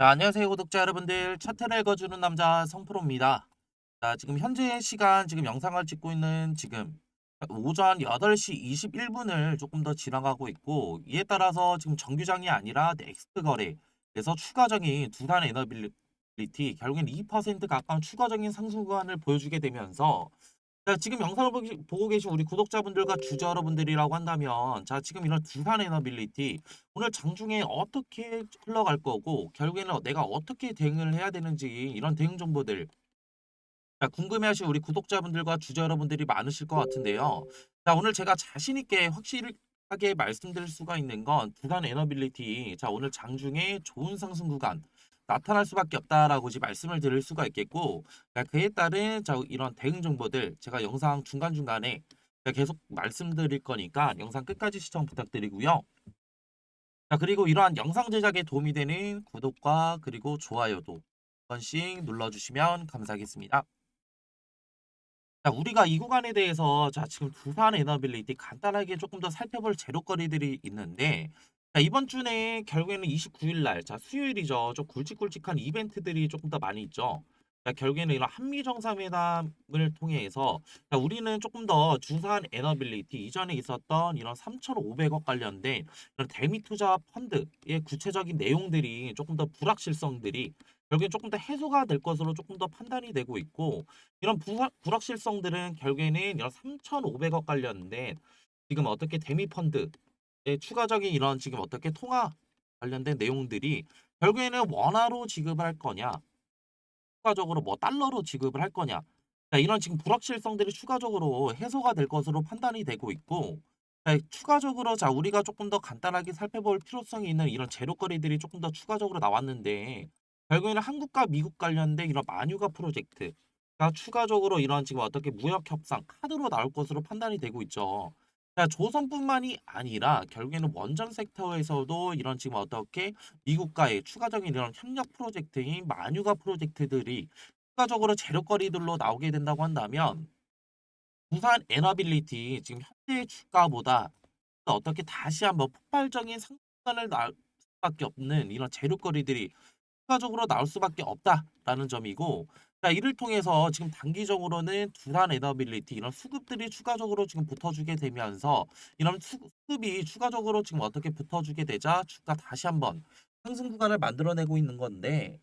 자, 안녕하세요, 구독자 여러분들. 차트를 읽어주는 남자 성프로입니다. 자, 지금 현재 시간 지금 영상을 찍고 있는 지금 오전 8시 21분을 조금 더 지나가고 있고, 이에 따라서 지금 정규장이 아니라 넥스트 거래에서 추가적인 두산 에너빌리티 결국엔 2% 가까운 추가적인 상승 구간을 보여주게 되면서, 자, 지금 영상을 보고 계신 우리 구독자분들과 주주 여러분들이라고 한다면, 자, 지금 이런 두산 에너빌리티 오늘 장중에 어떻게 흘러갈 거고, 결국에는 내가 어떻게 대응을 해야 되는지 이런 대응 정보들, 자, 궁금해하실 우리 구독자분들과 주주 여러분들이 많으실 것 같은데요. 자, 오늘 제가 자신 있게 확실하게 말씀드릴 수가 있는 건 두산 에너빌리티, 자, 오늘 장중에 좋은 상승 구간 나타날 수밖에 없다라고 이제 말씀을 드릴 수가 있겠고, 자, 그에 따른 자, 이런 대응 정보들 제가 영상 중간중간에 계속 말씀드릴 거니까 영상 끝까지 시청 부탁드리고요. 자, 그리고 이러한 영상 제작에 도움이 되는 구독과 그리고 좋아요도 한 번씩 눌러주시면 감사하겠습니다. 자, 우리가 이 구간에 대해서 자, 지금 두산 에너빌리티 간단하게 조금 더 살펴볼 재료거리들이 있는데, 자, 이번 주에 결국에는 29일 날, 자, 수요일이죠. 좀 굵직굵직한 이벤트들이 조금 더 많이 있죠. 자, 결국에는 이런 한미 정상회담을 통해서 자, 우리는 조금 더 두산 에너빌리티 이전에 있었던 이런 3,500억 관련된 이런 대미 투자 펀드의 구체적인 내용들이 조금 더 불확실성들이 결국엔 조금 더 해소가 될 것으로 조금 더 판단이 되고 있고, 이런 불확실성들은 결국에는 이런 3,500억 관련된 지금 어떻게 대미 펀드의 추가적인 이런 지금 어떻게 통화 관련된 내용들이 결국에는 원화로 지급을 할 거냐, 추가적으로 뭐 달러로 지급을 할 거냐. 자, 이런 지금 불확실성들이 추가적으로 해소가 될 것으로 판단이 되고 있고, 자, 추가적으로 자, 우리가 조금 더 간단하게 살펴볼 필요성이 있는 이런 재료거리들이 조금 더 추가적으로 나왔는데, 결국에는 한국과 미국 관련된 이런 만유가 프로젝트가 추가적으로 이런 지금 어떻게 무역 협상 카드로 나올 것으로 판단이 되고 있죠. 자, 조선뿐만이 아니라 결국에는 원전 섹터에서도 이런 지금 어떻게 미국과의 추가적인 이런 협력 프로젝트인 만유가 프로젝트들이 추가적으로 재료거리들로 나오게 된다고 한다면, 부산 에너빌리티 지금 현재 주가보다 어떻게 다시 한번 폭발적인 상승을 나올 수밖에 없는 이런 재료거리들이 추가적으로 나올 수밖에 없다라는 점이고, 자, 이를 통해서 지금 단기적으로는 두산 에너빌리티 이런 수급들이 추가적으로 지금 붙어주게 되면서 이런 수급이 추가적으로 지금 어떻게 붙어주게 되자 주가 다시 한번 상승 구간을 만들어내고 있는 건데,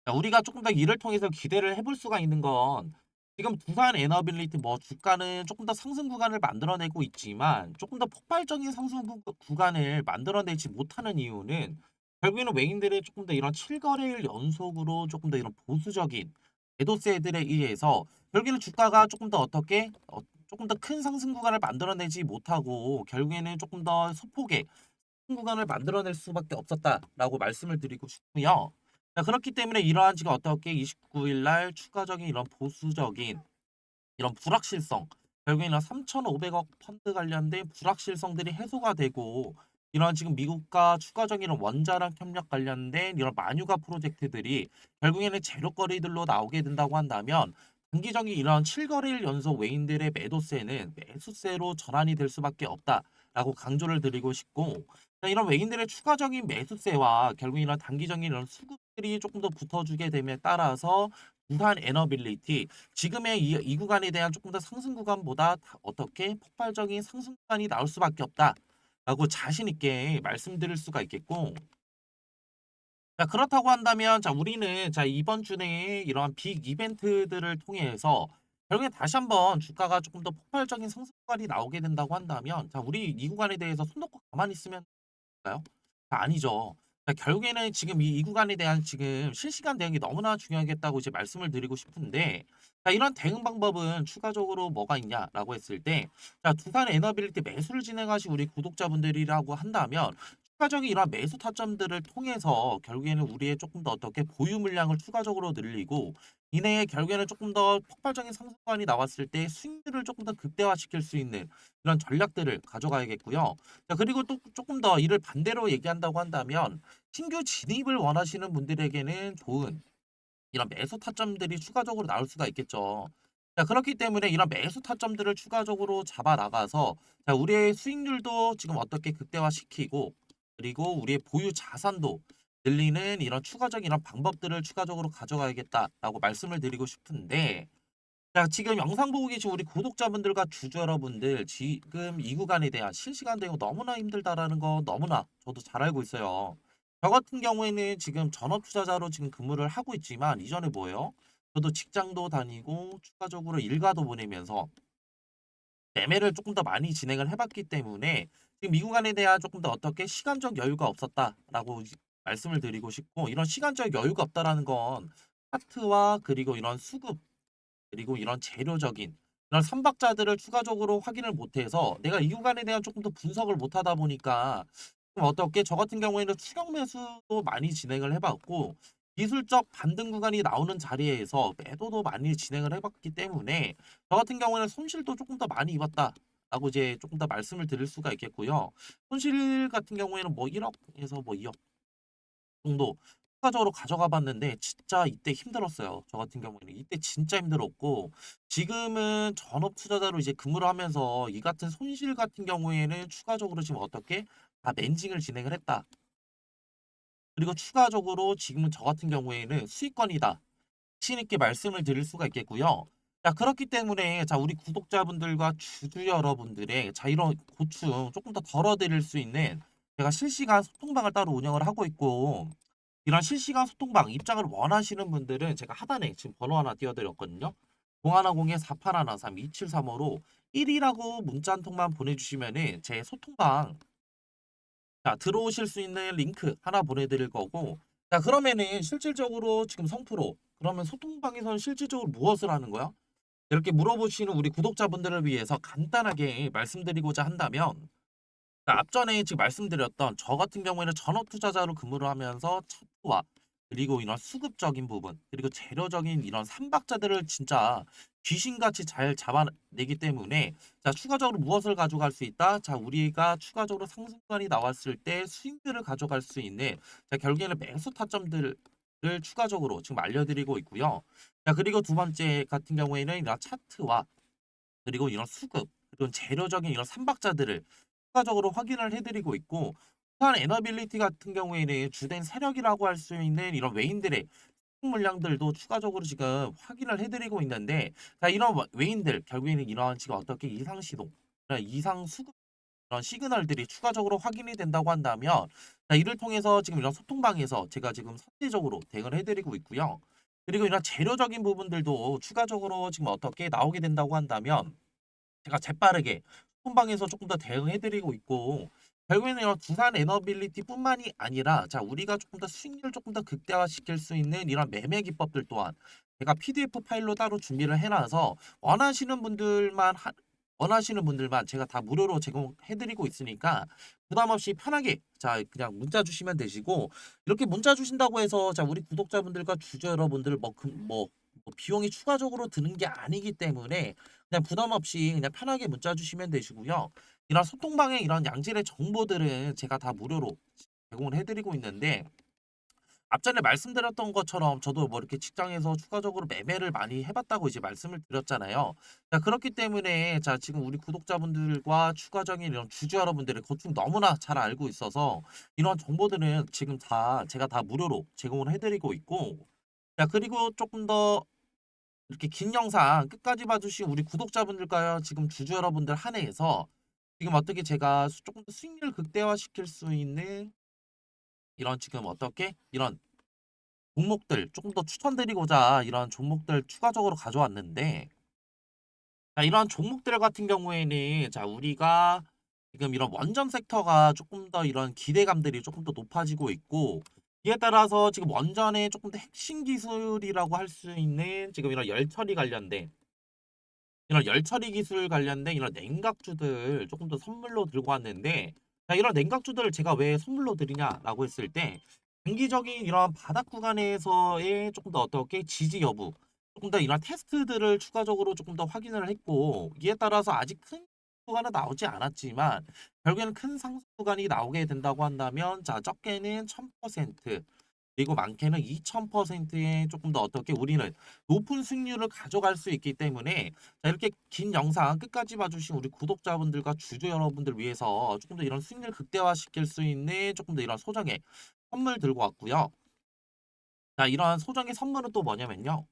자, 우리가 조금 더 이를 통해서 기대를 해볼 수가 있는 건 지금 두산 에너빌리티 뭐 주가는 조금 더 상승 구간을 만들어내고 있지만 조금 더 폭발적인 상승 구간을 만들어내지 못하는 이유는 결국에는 외인들의 조금 더 이런 7거래일 연속으로 조금 더 이런 보수적인 매도세들에 의해서 결국에는 주가가 조금 더 어떻게 조금 더 큰 상승 구간을 만들어내지 못하고 결국에는 조금 더 소폭의 구간을 만들어낼 수밖에 없었다라고 말씀을 드리고 싶고요. 자, 그렇기 때문에 이러한 지금 어떻게 29일 날 추가적인 이런 보수적인 이런 불확실성, 결국에는 3,500억 펀드 관련된 불확실성들이 해소가 되고, 이런 지금 미국과 추가적인 이런 원자력 협력 관련된 이런 만유가 프로젝트들이 결국에는 재료거리들로 나오게 된다고 한다면, 단기적인 이런 7거래일 연속 외인들의 매도세는 매수세로 전환이 될 수밖에 없다라고 강조를 드리고 싶고, 자, 이런 외인들의 추가적인 매수세와 결국 이런 단기적인 이런 수급들이 조금 더 붙어주게 됨에 따라서 두산 에너빌리티 지금의 이 구간에 대한 조금 더 상승 구간보다 어떻게 폭발적인 상승 구간이 나올 수밖에 없다라고 자신 있게 말씀드릴 수가 있겠고, 자, 그렇다고 한다면 자, 우리는 자, 이번 주 내에 이러한 빅 이벤트들을 통해서 결국에 다시 한번 주가가 조금 더 폭발적인 상승 구간이 나오게 된다고 한다면, 자, 우리 이 구간에 대해서 손 놓고 가만히 있으면 될까요? 아니죠. 결국에는 지금 이 구간에 대한 지금 실시간 대응이 너무나 중요하겠다고 이제 말씀을 드리고 싶은데, 자, 이런 대응 방법은 추가적으로 뭐가 있냐라고 했을 때, 자, 두산 에너빌리티 매수를 진행하신 우리 구독자분들이라고 한다면, 추가적인 이런 매수 타점들을 통해서 결국에는 우리의 조금 더 어떻게 보유 물량을 추가적으로 늘리고, 이내에 결국에는 조금 더 폭발적인 상승관이 나왔을 때 수익률을 조금 더 극대화시킬 수 있는 이런 전략들을 가져가야겠고요. 자, 그리고 또 조금 더 이를 반대로 얘기한다고 한다면 신규 진입을 원하시는 분들에게는 좋은 이런 매수 타점들이 추가적으로 나올 수가 있겠죠. 자, 그렇기 때문에 이런 매수 타점들을 추가적으로 잡아 나가서 자, 우리의 수익률도 지금 어떻게 극대화시키고, 그리고 우리의 보유 자산도 늘리는 이런 추가적인 이런 방법들을 추가적으로 가져가야겠다라고 말씀을 드리고 싶은데 자, 지금 영상 보고 계신 우리 구독자분들과 주주 여러분들 지금 이 구간에 대한 실시간 대응 너무나 힘들다라는 거 너무나 저도 잘 알고 있어요. 저 같은 경우에는 지금 전업 투자자로 지금 근무를 하고 있지만 이전에 뭐예요? 저도 직장도 다니고 추가적으로 일가도 보내면서 매매를 조금 더 많이 진행을 해봤기 때문에 지금 이 구간에 대한 조금 더 어떻게 시간적 여유가 없었다라고 말씀을 드리고 싶고 이런 시간적 여유가 없다라는 건 차트와 그리고 이런 수급 그리고 이런 재료적인 이런 선박자들을 추가적으로 확인을 못해서 내가 이 구간에 대한 조금 더 분석을 못하다 보니까 좀 어떻게 저 같은 경우에는 추격 매수도 많이 진행을 해봤고 기술적 반등 구간이 나오는 자리에서 매도도 많이 진행을 해봤기 때문에 저 같은 경우에는 손실도 조금 더 많이 입었다라고 이제 조금 더 말씀을 드릴 수가 있겠고요. 손실 같은 경우에는 뭐 1억에서 뭐 2억 정도 추가적으로 가져가 봤는데 진짜 이때 힘들었어요. 저 같은 경우에는 이때 진짜 힘들었고 지금은 전업 투자자로 이제 근무를 하면서 이 같은 손실 같은 경우에는 추가적으로 지금 어떻게 다 멘징을 진행을 했다. 그리고 추가적으로 지금은 저 같은 경우에는 수익권이다. 자신 있게 말씀을 드릴 수가 있겠고요. 자, 그렇기 때문에 자, 우리 구독자분들과 주주 여러분들의 자, 이런 고충 조금 더 덜어드릴 수 있는 제가 실시간 소통방을 따로 운영을 하고 있고 이런 실시간 소통방 입장을 원하시는 분들은 제가 하단에 지금 번호 하나 띄워드렸거든요. 0110-4813-2735로 1이라고 문자 한 통만 보내주시면은 제 소통방 자, 들어오실 수 있는 링크 하나 보내드릴 거고 자, 그러면은 실질적으로 지금 성프로 그러면 소통방에서는 실질적으로 무엇을 하는 거야? 이렇게 물어보시는 우리 구독자분들을 위해서 간단하게 말씀드리고자 한다면 자, 앞전에 지금 말씀드렸던 저 같은 경우에는 전업 투자자로 근무를 하면서 차트와 그리고 이런 수급적인 부분 그리고 재료적인 이런 삼박자들을 진짜 귀신같이 잘 잡아내기 때문에 자 추가적으로 무엇을 가져갈 수 있다? 자 우리가 추가적으로 상승관이 나왔을 때 수익률을 가져갈 수 있는 자 결국에는 매수 타점들을 추가적으로 지금 알려드리고 있고요. 자 그리고 두 번째 같은 경우에는 이런 차트와 그리고 이런 수급 그리고 재료적인 이런 삼박자들을 추가적으로 확인을 해드리고 있고 또한 에너빌리티 같은 경우에는 주된 세력이라고 할 수 있는 이런 외인들의 물량들도 추가적으로 지금 확인을 해드리고 있는데 자 이런 외인들 결국에는 이러한 지금 어떻게 이상 시동 이상 수급 이런 시그널들이 추가적으로 확인이 된다고 한다면 자 이를 통해서 지금 이런 소통방에서 제가 지금 선제적으로 대응을 해드리고 있고요. 그리고 이런 재료적인 부분들도 추가적으로 지금 어떻게 나오게 된다고 한다면 제가 재빠르게 손방에서 조금 더 대응해 드리고 있고 결국에는 이런 두산 에너빌리티뿐만이 아니라 자 우리가 조금 더 수익률을 조금 더 극대화시킬 수 있는 이런 매매 기법들 또한 제가 PDF 파일로 따로 준비를 해 놔서 원하시는 분들만 제가 다 무료로 제공해 드리고 있으니까 부담 없이 편하게 자 그냥 문자 주시면 되시고 이렇게 문자 주신다고 해서 자 우리 구독자분들과 주주 여러분들 뭐 비용이 추가적으로 드는 게 아니기 때문에 그냥 부담 없이 그냥 편하게 문자 주시면 되시고요. 이런 소통방의 이런 양질의 정보들은 제가 다 무료로 제공을 해드리고 있는데 앞전에 말씀드렸던 것처럼 저도 뭐 이렇게 직장에서 추가적으로 매매를 많이 해봤다고 이제 말씀을 드렸잖아요. 자, 그렇기 때문에 자, 지금 우리 구독자분들과 추가적인 이런 주주 여러분들의 고충 너무나 잘 알고 있어서 이런 정보들은 지금 다 제가 다 무료로 제공을 해드리고 있고 자, 그리고 조금 더 이렇게 긴 영상 끝까지 봐주신 우리 구독자분들과 지금 주주 여러분들 한해서 지금 어떻게 제가 조금 더 수익률 극대화시킬 수 있는 이런 지금 어떻게 이런 종목들 조금 더 추천드리고자 이런 종목들 추가적으로 가져왔는데 자, 이런 종목들 같은 경우에는 자 우리가 지금 이런 원전 섹터가 조금 더 이런 기대감들이 조금 더 높아지고 있고 이에 따라서 지금 원전의 조금 더 핵심 기술이라고 할 수 있는 지금 이런 열 처리 관련된 이런 열 처리 기술 관련된 이런 냉각주들 조금 더 선물로 들고 왔는데 자, 이런 냉각주들을 제가 왜 선물로 드리냐라고 했을 때 장기적인 이런 바닥 구간에서의 조금 더 어떻게 지지 여부 조금 더 이런 테스트들을 추가적으로 조금 더 확인을 했고 이에 따라서 아직 큰 구간은 나오지 않았지만 결국에는 큰 상승 구간이 나오게 된다고 한다면 자 적게는 1000% 그리고 많게는 2000%의 조금 더 어떻게 우리는 높은 승률을 가져갈 수 있기 때문에 자 이렇게 긴 영상 끝까지 봐주신 우리 구독자분들과 주주 여러분들 위해서 조금 더 이런 승률 극대화시킬 수 있는 조금 더 이런 소정의 선물 들고 왔고요. 자, 이러한 소정의 선물은 또 뭐냐면요.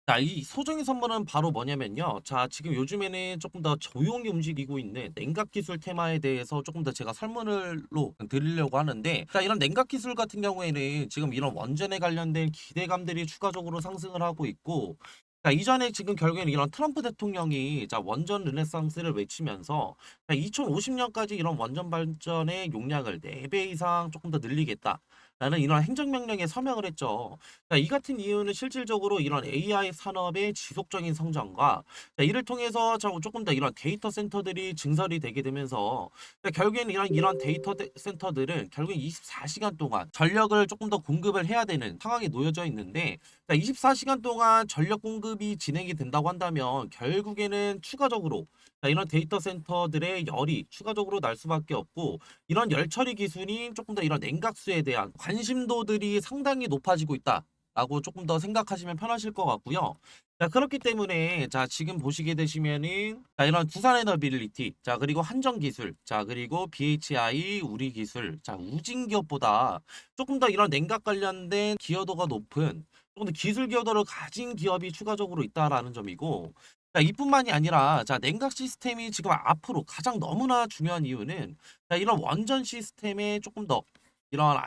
자, 이 소정의 선물은 바로 뭐냐면요. 자, 지금 요즘에는 조금 더 조용히 움직이고 있는 냉각 기술 테마에 대해서 조금 더 제가 설문을로 드리려고 하는데, 자, 이런 냉각 기술 같은 경우에는 지금 이런 원전에 관련된 기대감들이 추가적으로 상승을 하고 있고, 자, 이전에 지금 결국에는 이런 트럼프 대통령이 자, 원전 르네상스를 외치면서 자, 2050년까지 이런 원전 발전의 용량을 4배 이상 조금 더 늘리겠다. 라는 이런 행정명령에 서명을 했죠. 자, 이 같은 이유는 실질적으로 이런 AI 산업의 지속적인 성장과 자, 이를 통해서 조금 더 이런 데이터 센터들이 증설이 되게 되면서 자, 결국에는 이런 데이터 센터들은 결국 24시간 동안 전력을 조금 더 공급을 해야 되는 상황에 놓여져 있는데 자, 24시간 동안 전력 공급이 진행이 된다고 한다면 결국에는 추가적으로 자, 이런 데이터 센터들의 열이 추가적으로 날 수밖에 없고 이런 열 처리 기술이 조금 더 이런 냉각수에 대한 관심도들이 상당히 높아지고 있다. 라고 조금 더 생각하시면 편하실 것 같고요. 자, 그렇기 때문에 자, 지금 보시게 되시면은 자, 이런 두산에너빌리티, 자, 그리고 한전기술, 자, 그리고 BHI 우리기술, 자, 우진기업보다 조금 더 이런 냉각 관련된 기여도가 높은 조금 더 기술 기여도를 가진 기업이 추가적으로 있다라는 점이고 자, 이뿐만이 아니라 자, 냉각 시스템이 지금 앞으로 가장 너무나 중요한 이유는 자, 이런 원전 시스템에 조금 더 이런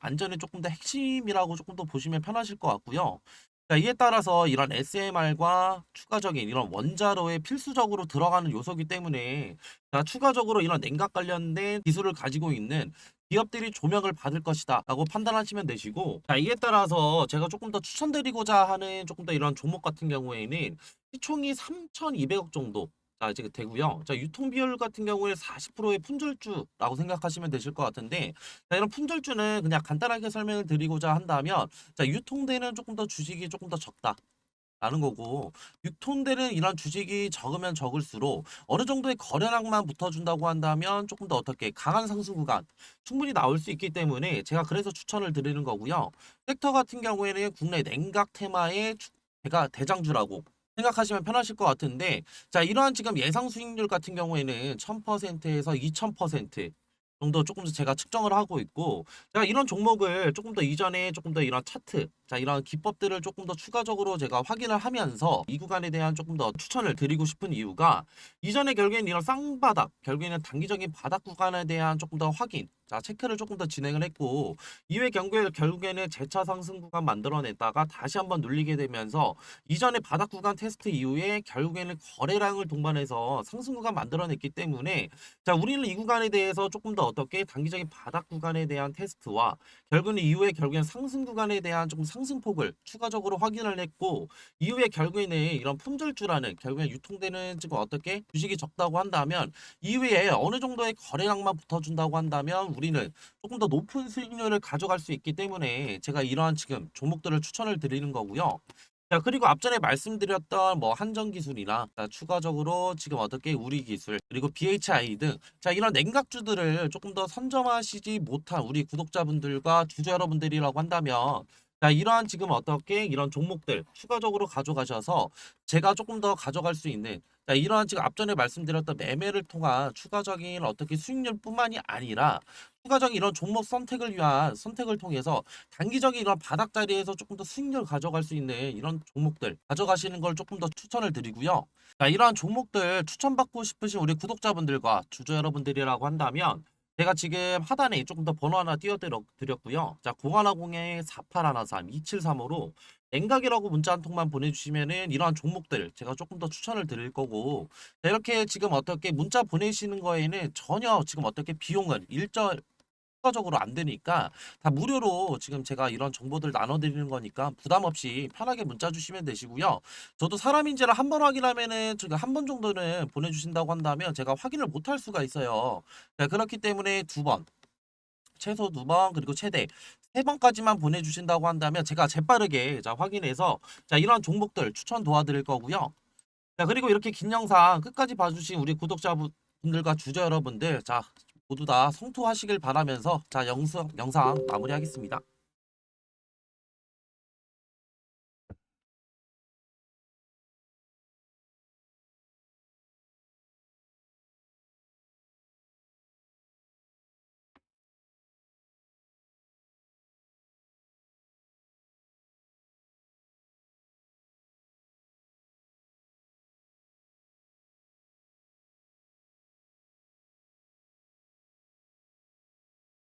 안전이 조금 더 핵심이라고 조금 더 보시면 편하실 것 같고요. 자, 이에 따라서 이런 SMR과 추가적인 이런 원자로에 필수적으로 들어가는 요소이기 때문에 자, 추가적으로 이런 냉각 관련된 기술을 가지고 있는 기업들이 조명을 받을 것이다 라고 판단하시면 되시고 자, 이에 따라서 제가 조금 더 추천드리고자 하는 조금 더 이런 종목 같은 경우에는 시총이 3,200억 정도 자, 이제 되고요. 자, 유통 비율 같은 경우에 40%의 품절주라고 생각하시면 되실 것 같은데 자, 이런 품절주는 그냥 간단하게 설명을 드리고자 한다면 자, 유통되는 조금 더 주식이 조금 더 적다. 라는 거고 유통되는 이런 주식이 적으면 적을수록 어느 정도의 거래량만 붙어준다고 한다면 조금 더 어떻게 강한 상승 구간 충분히 나올 수 있기 때문에 제가 그래서 추천을 드리는 거고요. 섹터 같은 경우에는 국내 냉각 테마의 제가 대장주라고 생각하시면 편하실 것 같은데 자, 이러한 지금 예상 수익률 같은 경우에는 1000%에서 2000% 정도 조금 더 제가 측정을 하고 있고 제가 이런 종목을 조금 더 이전에 조금 더 이런 차트 자, 이런 기법들을 조금 더 추가적으로 제가 확인을 하면서 이 구간에 대한 조금 더 추천을 드리고 싶은 이유가 이전에 결국에는 이런 쌍바닥 결국에는 단기적인 바닥 구간에 대한 조금 더 확인 자, 체크를 조금 더 진행을 했고 이후에 결국에는 재차 상승 구간 만들어냈다가 다시 한번 눌리게 되면서 이전에 바닥 구간 테스트 이후에 결국에는 거래량을 동반해서 상승 구간 만들어냈기 때문에 자, 우리는 이 구간에 대해서 조금 더 어떻게 단기적인 바닥 구간에 대한 테스트와 결국은 이후에 결국엔 상승 구간에 대한 조금 상승폭을 추가적으로 확인을 했고 이후에 결국에는 이런 품절주라는 결국엔 유통되는 지금 어떻게 주식이 적다고 한다면 이후에 어느 정도의 거래량만 붙어준다고 한다면 우리는 조금 더 높은 수익률을 가져갈 수 있기 때문에 제가 이러한 지금 종목들을 추천을 드리는 거고요. 자, 그리고 앞전에 말씀드렸던 뭐 한전기술이나 추가적으로 지금 어떻게 우리기술 그리고 BHI 등 자, 이런 냉각주들을 조금 더 선점하시지 못한 우리 구독자분들과 주주 여러분들이라고 한다면 자, 이러한 지금 어떻게 이런 종목들 추가적으로 가져가셔서 제가 조금 더 가져갈 수 있는 자, 이러한 지금 앞전에 말씀드렸던 매매를 통한 추가적인 어떻게 수익률뿐만이 아니라 추가적인 이런 종목 선택을 위한 선택을 통해서 단기적인 이런 바닥 자리에서 조금 더 수익률 가져갈 수 있는 이런 종목들 가져가시는 걸 조금 더 추천을 드리고요. 자, 이러한 종목들 추천받고 싶으신 우리 구독자분들과 주주 여러분들이라고 한다면 제가 지금 하단에 조금 더 번호 하나 띄워드렸고요. 자, 0110-4813-2735로 냉각이라고 문자 한 통만 보내주시면은 이러한 종목들 제가 조금 더 추천을 드릴 거고 자, 이렇게 지금 어떻게 문자 보내시는 거에는 전혀 지금 어떻게 비용은 추가적으로 안 되니까 다 무료로 지금 제가 이런 정보들 나눠드리는 거니까 부담 없이 편하게 문자 주시면 되시고요. 저도 사람인지를 한 번 확인하면은 지금 한 번 정도는 보내주신다고 한다면 제가 확인을 못 할 수가 있어요. 자, 그렇기 때문에 두 번, 최소 두 번, 그리고 최대 세 번까지만 보내주신다고 한다면 제가 재빠르게 자, 확인해서 자, 이런 종목들 추천 도와드릴 거고요. 자, 그리고 이렇게 긴 영상 끝까지 봐주신 우리 구독자분들과 주주 여러분들 자, 모두 다 성투하시길 바라면서 자, 영상 마무리하겠습니다.